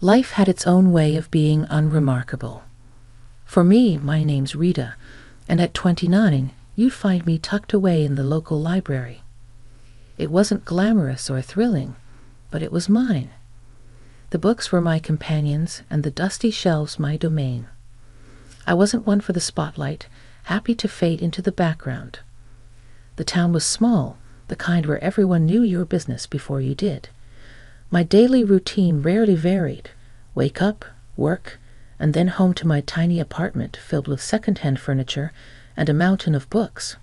Life had its own way of being unremarkable. For me, my name's Rita, and at 29, you'd find me tucked away in the local library. It wasn't glamorous or thrilling, but it was mine. The books were my companions, and the dusty shelves my domain. I wasn't one for the spotlight, happy to fade into the background. The town was small, the kind where everyone knew your business before you did. My daily routine rarely varied. Wake up, work, and then home to my tiny apartment filled with second-hand furniture and a mountain of books.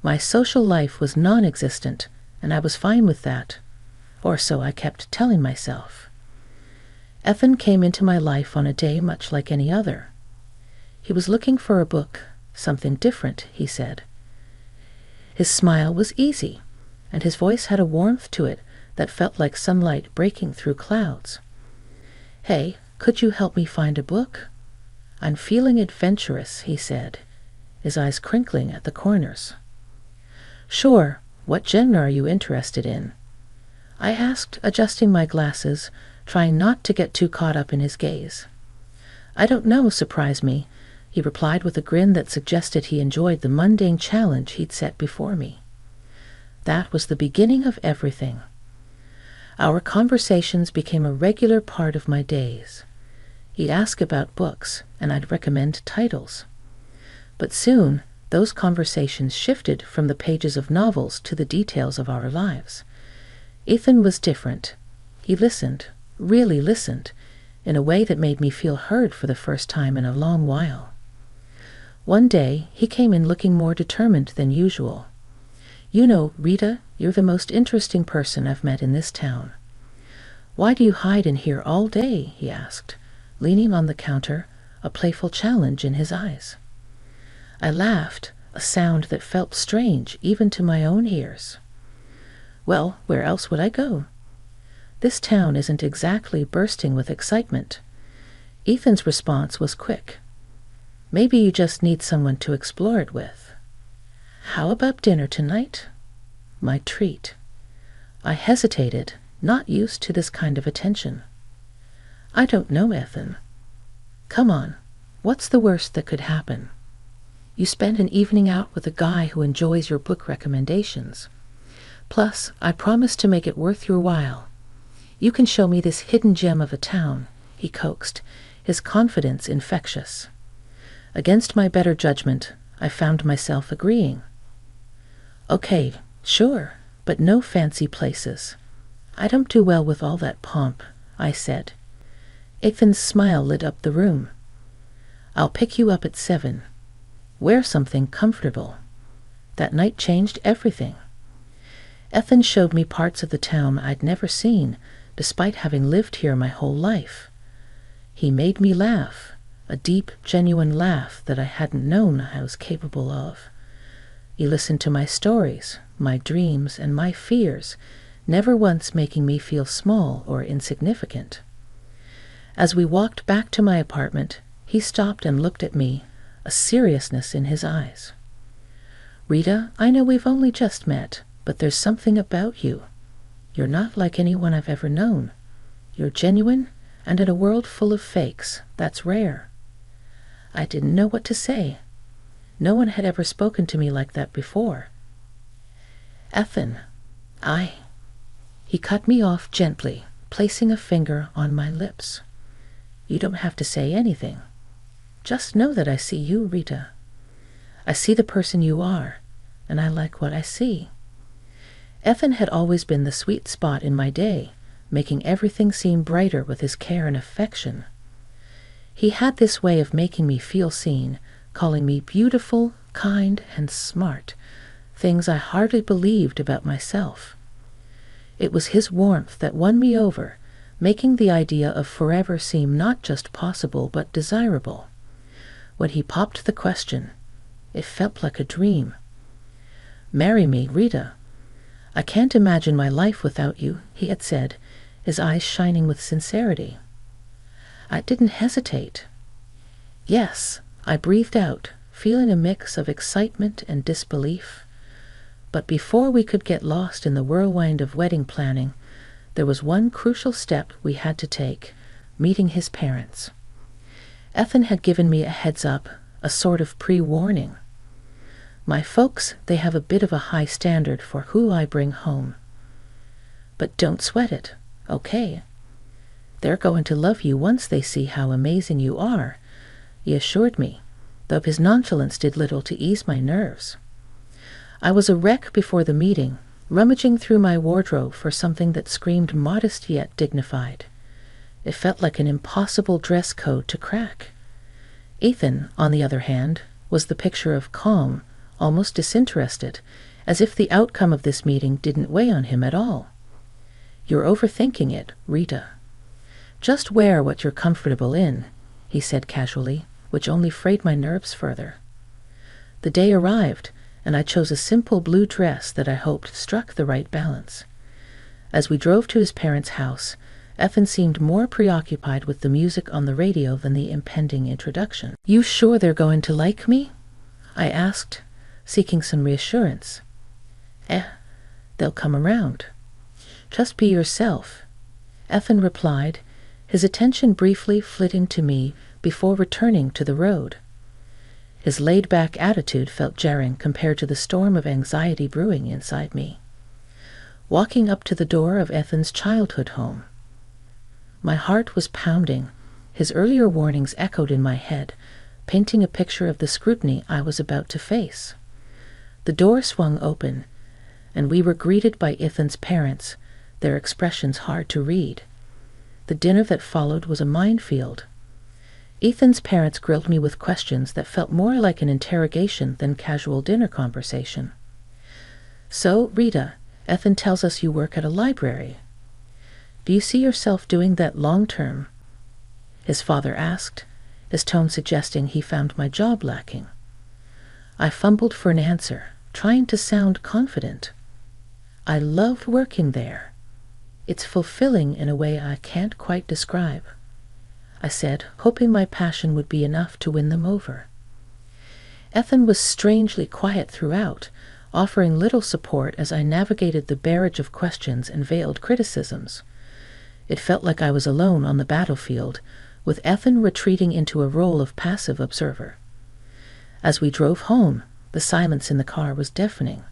My social life was non-existent, and I was fine with that. Or so I kept telling myself. Ethan came into my life on a day much like any other. He was looking for a book, something different, he said. His smile was easy, and his voice had a warmth to it that felt like sunlight breaking through clouds. "Hey, could you help me find a book? I'm feeling adventurous," he said, his eyes crinkling at the corners. "Sure, what genre are you interested in?" I asked, adjusting my glasses, trying not to get too caught up in his gaze. "I don't know, surprise me," he replied with a grin that suggested he enjoyed the mundane challenge he'd set before me. That was the beginning of everything. Our conversations became a regular part of my days. He'd ask about books, and I'd recommend titles. But soon, those conversations shifted from the pages of novels to the details of our lives. Ethan was different. He listened, really listened, in a way that made me feel heard for the first time in a long while. One day, he came in looking more determined than usual. "You know, Rita, you're the most interesting person I've met in this town." "Why do you hide in here all day?" he asked, leaning on the counter, a playful challenge in his eyes. I laughed, a sound that felt strange even to my own ears. "Well, where else would I go? This town isn't exactly bursting with excitement." Ethan's response was quick. "Maybe you just need someone to explore it with." "How about dinner tonight?" My treat. I hesitated, not used to this kind of attention. "I don't know, Ethan." "Come on, what's the worst that could happen? You spend an evening out with a guy who enjoys your book recommendations. Plus, I promise to make it worth your while. You can show me this hidden gem of a town," he coaxed, his confidence infectious. Against my better judgment, I found myself agreeing. "Okay, sure, but no fancy places. I don't do well with all that pomp," I said. Ethan's smile lit up the room. "I'll pick you up at 7. Wear something comfortable." That night changed everything. Ethan showed me parts of the town I'd never seen, despite having lived here my whole life. He made me laugh, a deep, genuine laugh that I hadn't known I was capable of. He listened to my stories, my dreams, and my fears, never once making me feel small or insignificant. As we walked back to my apartment, he stopped and looked at me, a seriousness in his eyes. "Rita, I know we've only just met, but there's something about you. You're not like anyone I've ever known. You're genuine, and in a world full of fakes, that's rare." I didn't know what to say. No one had ever spoken to me like that before. "Ethan, He cut me off gently, placing a finger on my lips. "You don't have to say anything. Just know that I see you, Rita. I see the person you are, and I like what I see." Ethan had always been the sweet spot in my day, making everything seem brighter with his care and affection. He had this way of making me feel seen, calling me beautiful, kind, and smart, things I hardly believed about myself. It was his warmth that won me over, making the idea of forever seem not just possible but desirable. When he popped the question, it felt like a dream. "Marry me, Rita. I can't imagine my life without you," he had said, his eyes shining with sincerity. I didn't hesitate. "Yes," I breathed out, feeling a mix of excitement and disbelief. But before we could get lost in the whirlwind of wedding planning, there was one crucial step we had to take, meeting his parents. Ethan had given me a heads up, a sort of pre-warning. My folks, they have a bit of a high standard for who I bring home. But don't sweat it, okay? They're going to love you once they see how amazing you are, he assured me, though his nonchalance did little to ease my nerves. I was a wreck before the meeting, rummaging through my wardrobe for something that screamed modest yet dignified. It felt like an impossible dress code to crack. Ethan, on the other hand, was the picture of calm, almost disinterested, as if the outcome of this meeting didn't weigh on him at all. "You're overthinking it, Rita. Just wear what you're comfortable in," he said casually, which only frayed my nerves further. The day arrived, and I chose a simple blue dress that I hoped struck the right balance. As we drove to his parents' house, Ethan seemed more preoccupied with the music on the radio than the impending introduction. "You sure they're going to like me?" I asked, seeking some reassurance. They'll come around. Just be yourself," Ethan replied, his attention briefly flitting to me before returning to the road. His laid-back attitude felt jarring compared to the storm of anxiety brewing inside me. Walking up to the door of Ethan's childhood home, my heart was pounding. His earlier warnings echoed in my head, painting a picture of the scrutiny I was about to face. The door swung open, and we were greeted by Ethan's parents, their expressions hard to read. The dinner that followed was a minefield. Ethan's parents grilled me with questions that felt more like an interrogation than casual dinner conversation. "So, Rita, Ethan tells us you work at a library. Do you see yourself doing that long-term?" his father asked, his tone suggesting he found my job lacking. I fumbled for an answer, trying to sound confident. "I love working there. It's fulfilling in a way I can't quite describe," I said, hoping my passion would be enough to win them over. Ethan was strangely quiet throughout, offering little support as I navigated the barrage of questions and veiled criticisms. It felt like I was alone on the battlefield, with Ethan retreating into a role of passive observer. As we drove home, the silence in the car was deafening.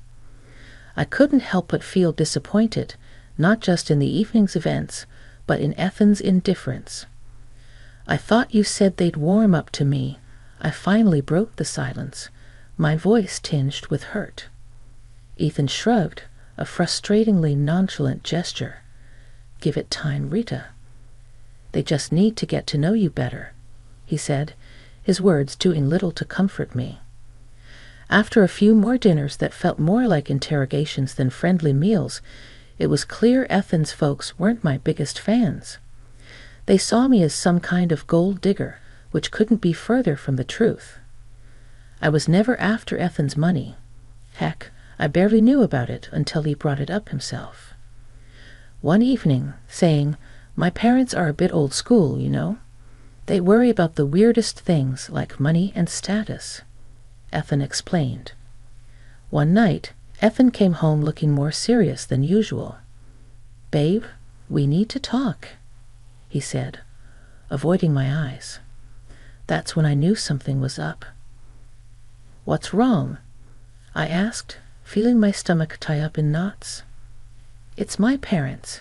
I couldn't help but feel disappointed, not just in the evening's events, but in Ethan's indifference. "I thought you said they'd warm up to me." I finally broke the silence, my voice tinged with hurt. Ethan shrugged, a frustratingly nonchalant gesture. "Give it time, Rita. They just need to get to know you better," he said, his words doing little to comfort me. After a few more dinners that felt more like interrogations than friendly meals, it was clear Ethan's folks weren't my biggest fans. They saw me as some kind of gold digger, which couldn't be further from the truth. I was never after Ethan's money. Heck, I barely knew about it until he brought it up himself. One evening, saying, "My parents are a bit old school, you know. They worry about the weirdest things like money and status," Ethan explained. One night, Ethan came home looking more serious than usual. "Babe, we need to talk," he said, avoiding my eyes. That's when I knew something was up. "What's wrong?" I asked, feeling my stomach tie up in knots. "It's my parents,"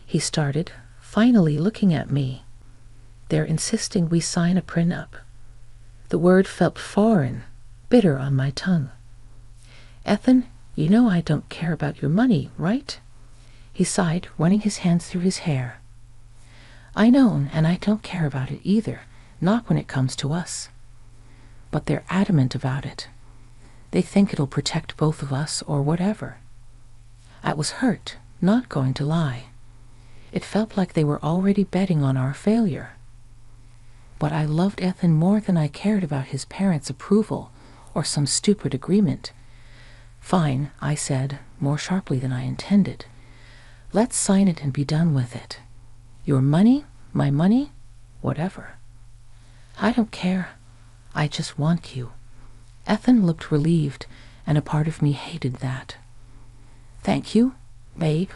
he started, finally looking at me. "They're insisting we sign a prenup." The word felt foreign, bitter on my tongue. "Ethan, you know I don't care about your money, right?" He sighed, running his hands through his hair. "I know, and I don't care about it either, not when it comes to us. But they're adamant about it. They think it'll protect both of us or whatever." I was hurt, not going to lie. It felt like they were already betting on our failure. But I loved Ethan more than I cared about his parents' approval or some stupid agreement. "Fine," I said, more sharply than I intended. "Let's sign it and be done with it. Your money, my money, whatever." "I don't care. I just want you." Ethan looked relieved, and a part of me hated that. "Thank you, babe.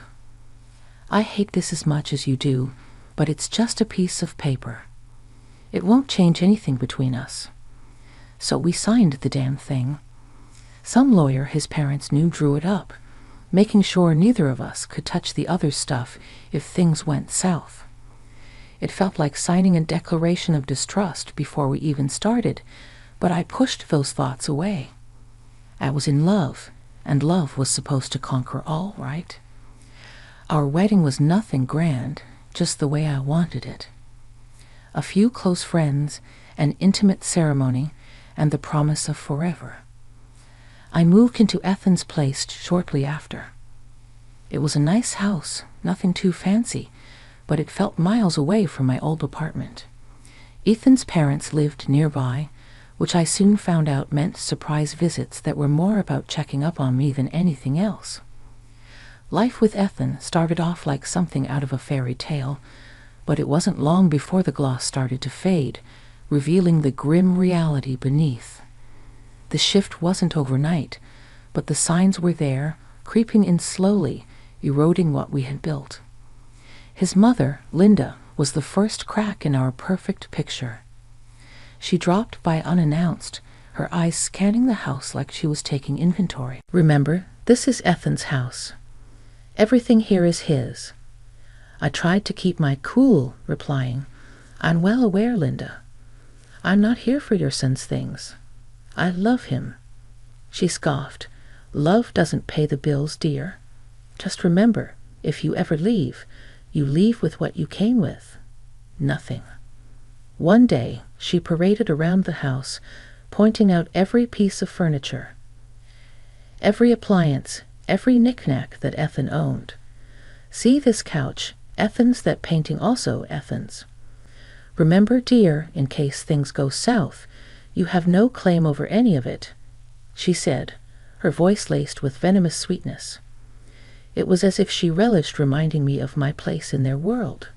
I hate this as much as you do, but it's just a piece of paper. It won't change anything between us." So we signed the damn thing. Some lawyer his parents knew drew it up, making sure neither of us could touch the other's stuff if things went south. It felt like signing a declaration of distrust before we even started, but I pushed those thoughts away. I was in love, and love was supposed to conquer all, right? Our wedding was nothing grand, just the way I wanted it. A few close friends, an intimate ceremony, and the promise of forever. I moved into Ethan's place shortly after. It was a nice house, nothing too fancy, but it felt miles away from my old apartment. Ethan's parents lived nearby, which I soon found out meant surprise visits that were more about checking up on me than anything else. Life with Ethan started off like something out of a fairy tale, but it wasn't long before the gloss started to fade, revealing the grim reality beneath. The shift wasn't overnight, but the signs were there, creeping in slowly, eroding what we had built. His mother, Linda, was the first crack in our perfect picture. She dropped by unannounced, her eyes scanning the house like she was taking inventory. "Remember, this is Ethan's house. Everything here is his." I tried to keep my cool, replying, "I'm well aware, Linda. I'm not here for your son's things. I love him." She scoffed. "Love doesn't pay the bills, dear. Just remember, if you ever leave, you leave with what you came with. Nothing." One day, she paraded around the house, pointing out every piece of furniture, every appliance, every knick-knack that Ethan owned. "See this couch, Ethan's, that painting also Ethan's. Remember, dear, in case things go south, you have no claim over any of it," she said, her voice laced with venomous sweetness. It was as if she relished reminding me of my place in their world.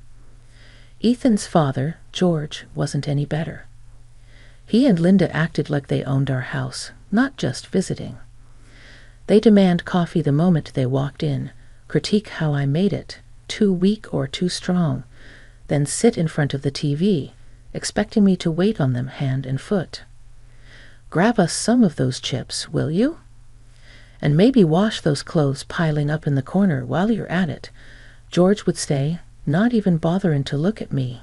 Ethan's father, George, wasn't any better. He and Linda acted like they owned our house, not just visiting. They demand coffee the moment they walked in, critique how I made it, too weak or too strong, then sit in front of the TV, expecting me to wait on them hand and foot. "Grab us some of those chips, will you? And maybe wash those clothes piling up in the corner while you're at it," George would say, not even bothering to look at me.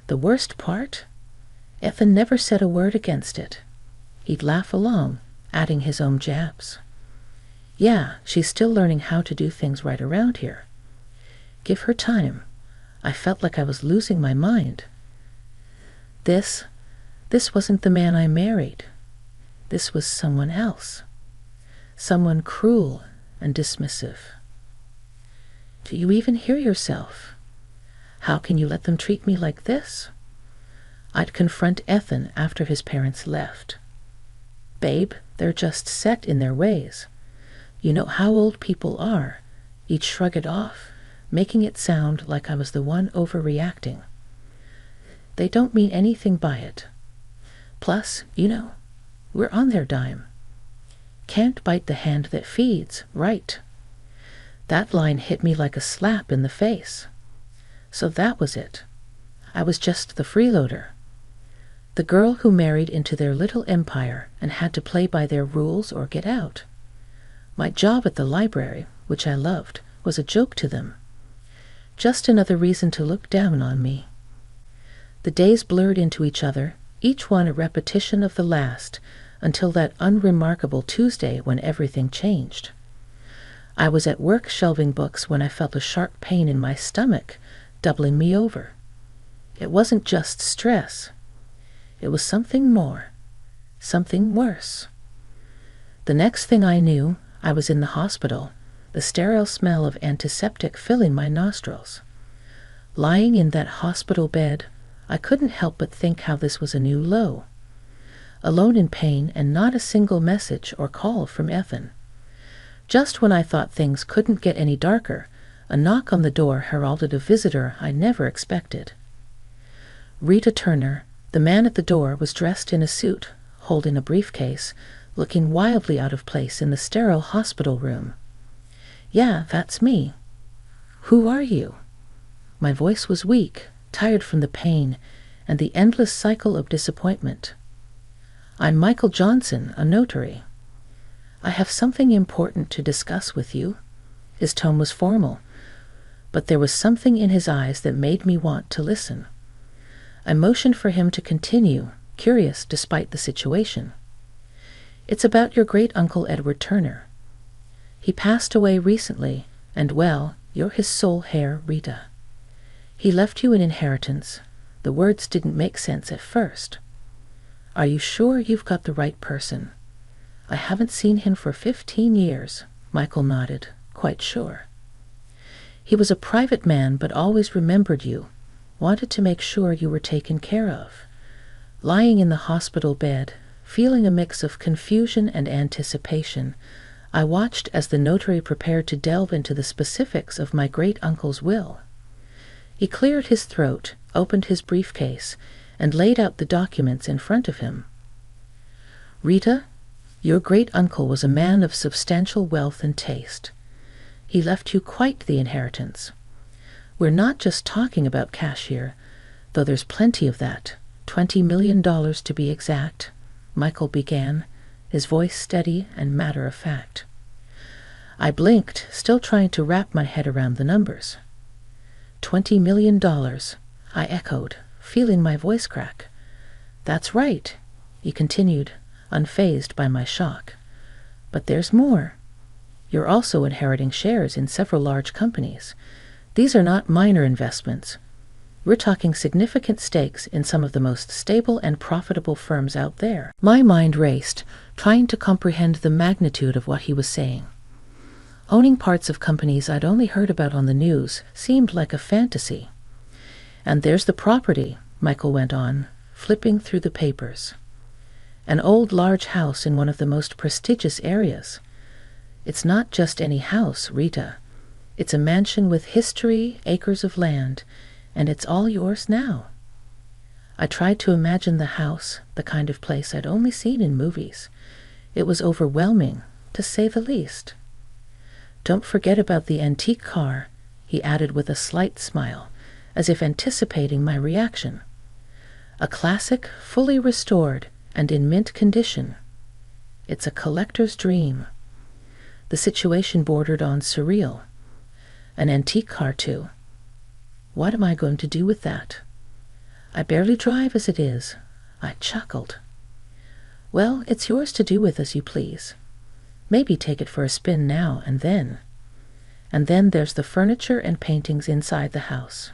The worst part? Ethan never said a word against it. He'd laugh along, adding his own jabs. "Yeah, she's still learning how to do things right around here. Give her time." I felt like I was losing my mind. This wasn't the man I married. This was someone else. Someone cruel and dismissive. "Do you even hear yourself? How can you let them treat me like this?" I'd confront Ethan after his parents left. "Babe, they're just set in their ways. You know how old people are." He'd shrug it off, making it sound like I was the one overreacting. "They don't mean anything by it. Plus, we're on their dime. Can't bite the hand that feeds, right?" That line hit me like a slap in the face. So that was it. I was just the freeloader. The girl who married into their little empire and had to play by their rules or get out. My job at the library, which I loved, was a joke to them. Just another reason to look down on me. The days blurred into each other, each one a repetition of the last, until that unremarkable Tuesday when everything changed. I was at work shelving books when I felt a sharp pain in my stomach, doubling me over. It wasn't just stress. It was something more, something worse. The next thing I knew, I was in the hospital, the sterile smell of antiseptic filling my nostrils. Lying in that hospital bed, I couldn't help but think how this was a new low. Alone in pain and not a single message or call from Ethan. Just when I thought things couldn't get any darker, a knock on the door heralded a visitor I never expected. Rita Turner, the man at the door, was dressed in a suit, holding a briefcase, looking wildly out of place in the sterile hospital room. "Yeah, that's me." "Who are you?" My voice was weak, tired from the pain and the endless cycle of disappointment. "I'm Michael Johnson, a notary. I have something important to discuss with you." His tone was formal, but there was something in his eyes that made me want to listen. I motioned for him to continue, curious despite the situation. "It's about your great-uncle Edward Turner. He passed away recently, and well, you're his sole heir, Rita. He left you an inheritance." The words didn't make sense at first. "Are you sure you've got the right person?" "I haven't seen him for 15 years, Michael nodded, "quite sure. He was a private man but always remembered you, wanted to make sure you were taken care of." Lying in the hospital bed, feeling a mix of confusion and anticipation, I watched as the notary prepared to delve into the specifics of my great-uncle's will. He cleared his throat, opened his briefcase, and laid out the documents in front of him. "Rita, your great-uncle was a man of substantial wealth and taste. He left you quite the inheritance. We're not just talking about cash here, though there's plenty of that, $20 million to be exact," Michael began, his voice steady and matter-of-fact. I blinked, still trying to wrap my head around the numbers. $20 million, I echoed, feeling my voice crack. "That's right," he continued, unfazed by my shock. "But there's more. You're also inheriting shares in several large companies. These are not minor investments. We're talking significant stakes in some of the most stable and profitable firms out there." My mind raced, trying to comprehend the magnitude of what he was saying. Owning parts of companies I'd only heard about on the news seemed like a fantasy. "And there's the property," Michael went on, flipping through the papers. "An old large house in one of the most prestigious areas. It's not just any house, Rita. It's a mansion with history, acres of land, and it's all yours now." I tried to imagine the house, the kind of place I'd only seen in movies. It was overwhelming, to say the least. "Don't forget about the antique car," he added with a slight smile, as if anticipating my reaction. "A classic, fully restored, and in mint condition. It's a collector's dream." The situation bordered on surreal. An antique car, too. What am I going to do with that? "I barely drive as it is," I chuckled. "Well, it's yours to do with as you please. Maybe take it for a spin now and then. And then there's the furniture and paintings inside the house.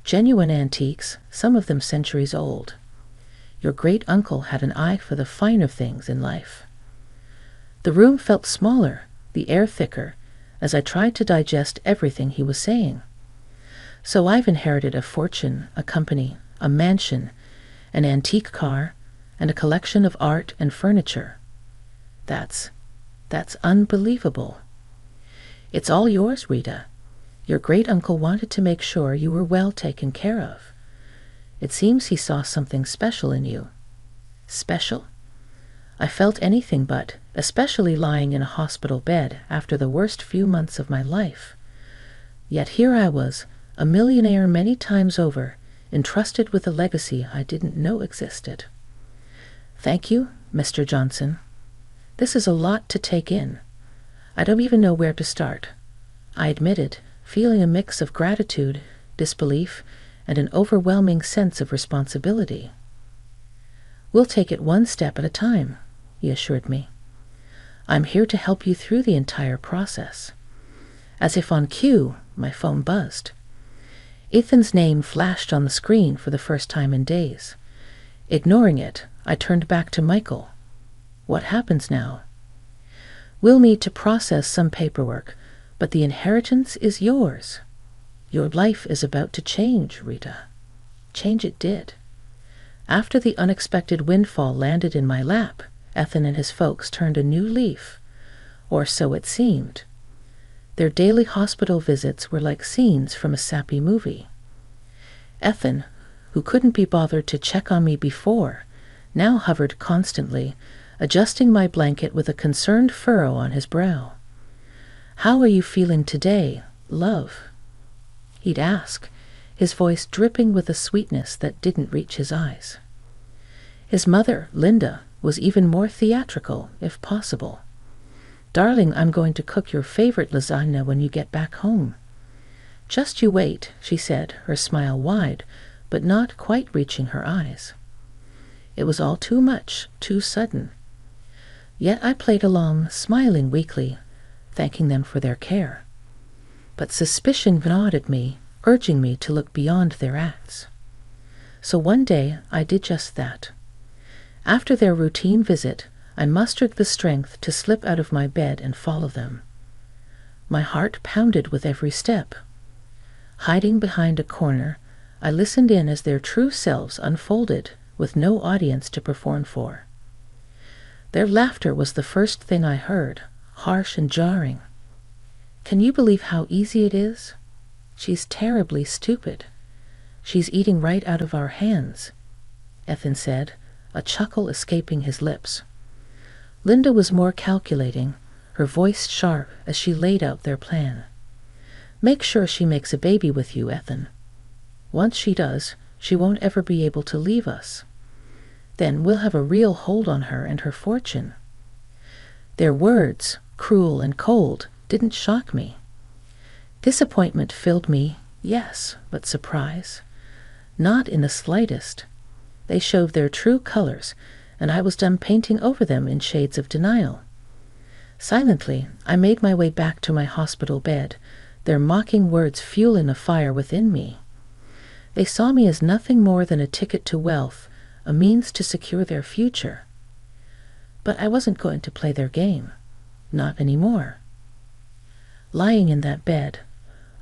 Genuine antiques, some of them centuries old. Your great-uncle had an eye for the finer things in life." The room felt smaller, the air thicker, as I tried to digest everything he was saying. "So I've inherited a fortune, a company, a mansion, an antique car, and a collection of art and furniture. That's unbelievable." "It's all yours, Rita. Your great-uncle wanted to make sure you were well taken care of. It seems he saw something special in you." "Special?" I felt anything but, especially lying in a hospital bed after the worst few months of my life. Yet here I was, a millionaire many times over, entrusted with a legacy I didn't know existed. "Thank you, Mr. Johnson. This is a lot to take in. I don't even know where to start," I admitted, feeling a mix of gratitude, disbelief, and an overwhelming sense of responsibility. "We'll take it one step at a time," he assured me. "I'm here to help you through the entire process." As if on cue, my phone buzzed. Ethan's name flashed on the screen for the first time in days. Ignoring it, I turned back to Michael. "What happens now?" "We'll need to process some paperwork, but the inheritance is yours. Your life is about to change, Rita." Change it did. After the unexpected windfall landed in my lap, Ethan and his folks turned a new leaf. Or so it seemed. Their daily hospital visits were like scenes from a sappy movie. Ethan, who couldn't be bothered to check on me before, now hovered constantly, adjusting my blanket with a concerned furrow on his brow. "How are you feeling today, love?" he'd ask, his voice dripping with a sweetness that didn't reach his eyes. His mother, Linda, was even more theatrical, if possible. "Darling, I'm going to cook your favorite lasagna when you get back home." "Just you wait," she said, her smile wide, but not quite reaching her eyes. It was all too much, too sudden. Yet I played along, smiling weakly, thanking them for their care. But suspicion gnawed at me, urging me to look beyond their acts. So one day I did just that. After their routine visit, I mustered the strength to slip out of my bed and follow them. My heart pounded with every step. Hiding behind a corner, I listened in as their true selves unfolded, with no audience to perform for. Their laughter was the first thing I heard, harsh and jarring. "Can you believe how easy it is? She's terribly stupid. She's eating right out of our hands," Ethan said, a chuckle escaping his lips. Linda was more calculating, her voice sharp as she laid out their plan. "Make sure she makes a baby with you, Ethan. Once she does, she won't ever be able to leave us. Then we'll have a real hold on her and her fortune." Their words, cruel and cold, didn't shock me. Disappointment filled me, yes, but surprise. Not in the slightest. They showed their true colors, and I was done painting over them in shades of denial. Silently, I made my way back to my hospital bed, their mocking words fueling a fire within me. They saw me as nothing more than a ticket to wealth, a means to secure their future. But I wasn't going to play their game. Not anymore. Lying in that bed,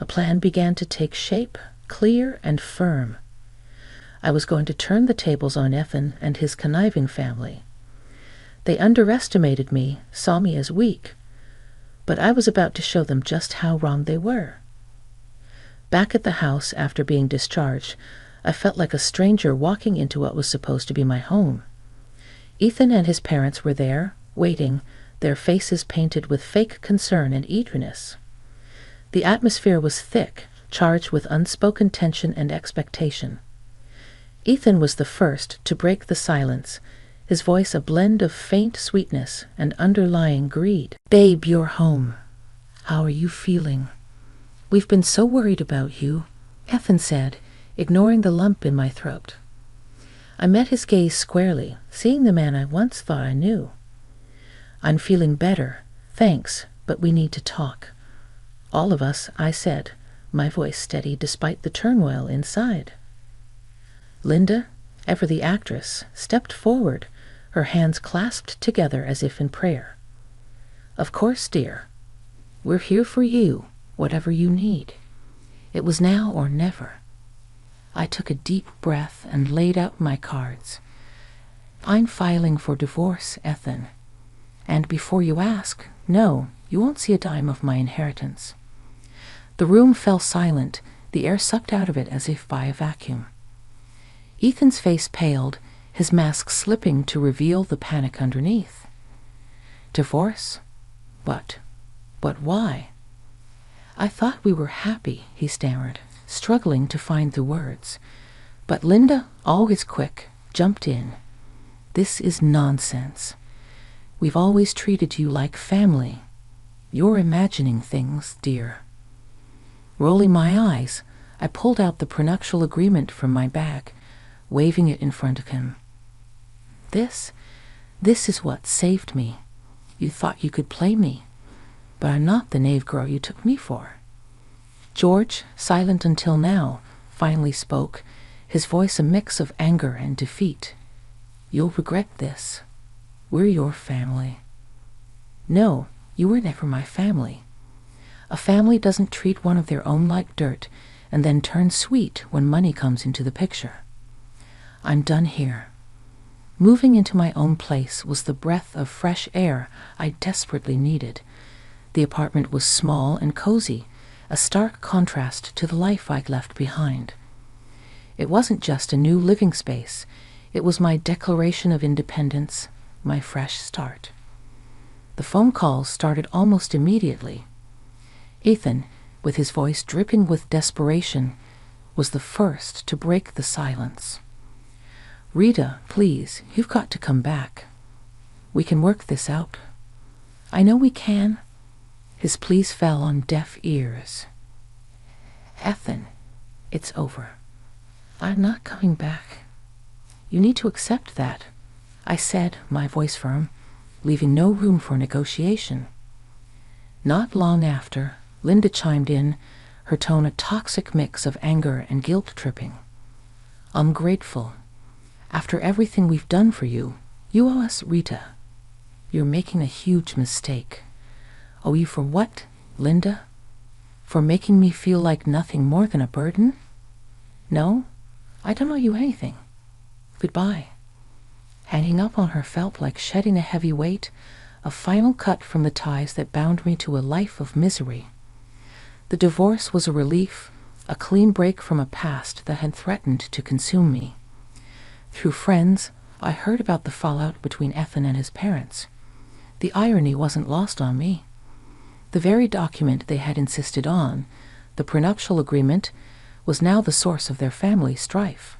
a plan began to take shape, clear and firm. I was going to turn the tables on Ethan and his conniving family. They underestimated me, saw me as weak, but I was about to show them just how wrong they were. Back at the house after being discharged, I felt like a stranger walking into what was supposed to be my home. Ethan and his parents were there, waiting, their faces painted with fake concern and eagerness. The atmosphere was thick, charged with unspoken tension and expectation. Ethan was the first to break the silence, his voice a blend of faint sweetness and underlying greed. "Babe, you're home. How are you feeling? We've been so worried about you," Ethan said, ignoring the lump in my throat. I met his gaze squarely, seeing the man I once thought I knew. "I'm feeling better, thanks, but we need to talk." "All of us," I said, my voice steady despite the turmoil inside. Linda, ever the actress, stepped forward, her hands clasped together as if in prayer. "Of course, dear. We're here for you, whatever you need. It was now or never." I took a deep breath and laid out my cards. "I'm filing for divorce, Ethan. And before you ask, no, you won't see a dime of my inheritance." The room fell silent, the air sucked out of it as if by a vacuum. Ethan's face paled, his mask slipping to reveal the panic underneath. "Divorce? But why?" "I thought we were happy," he stammered, struggling to find the words. But Linda, always quick, jumped in. "This is nonsense. We've always treated you like family. You're imagining things, dear." Rolling my eyes, I pulled out the prenuptial agreement from my bag, waving it in front of him. This is what saved me. You thought you could play me, but I'm not the knave girl you took me for." George, silent until now, finally spoke, his voice a mix of anger and defeat. "You'll regret this. We're your family." "No, you were never my family. A family doesn't treat one of their own like dirt and then turn sweet when money comes into the picture. I'm done here." Moving into my own place was the breath of fresh air I desperately needed. The apartment was small and cozy, a stark contrast to the life I'd left behind. It wasn't just a new living space, it was my declaration of independence, my fresh start. The phone calls started almost immediately. "Ethan, with his voice dripping with desperation, was the first to break the silence. "Rita, please, you've got to come back. We can work this out. I know we can." His pleas fell on deaf ears. "Ethan, it's over. I'm not coming back. You need to accept that," I said, my voice firm, leaving no room for negotiation. Not long after, Linda chimed in, her tone a toxic mix of anger and guilt-tripping. "Ungrateful. After everything we've done for you, you owe us Rita. You're making a huge mistake." "Owe you for what, Linda? For making me feel like nothing more than a burden? No, I don't owe you anything. Goodbye." Hanging up on her felt like shedding a heavy weight, a final cut from the ties that bound me to a life of misery. The divorce was a relief, a clean break from a past that had threatened to consume me. Through friends, I heard about the fallout between Ethan and his parents. The irony wasn't lost on me. The very document they had insisted on, the prenuptial agreement, was now the source of their family strife.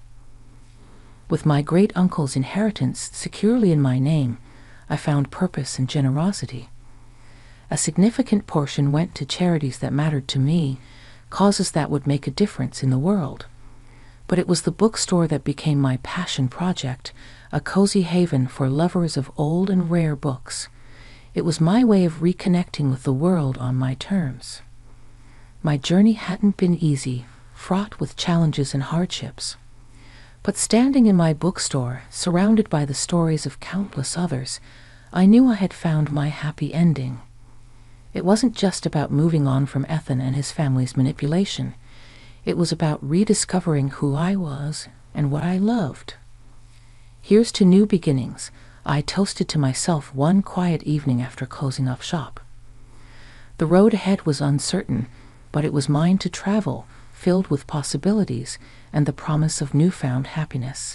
With my great-uncle's inheritance securely in my name, I found purpose and generosity. A significant portion went to charities that mattered to me, causes that would make a difference in the world. But it was the bookstore that became my passion project, a cozy haven for lovers of old and rare books. It was my way of reconnecting with the world on my terms. My journey hadn't been easy, fraught with challenges and hardships. But standing in my bookstore, surrounded by the stories of countless others, I knew I had found my happy ending. It wasn't just about moving on from Ethan and his family's manipulation. It was about rediscovering who I was and what I loved. Here's to new beginnings, I toasted to myself one quiet evening after closing up shop. The road ahead was uncertain, but it was mine to travel, filled with possibilities and the promise of newfound happiness.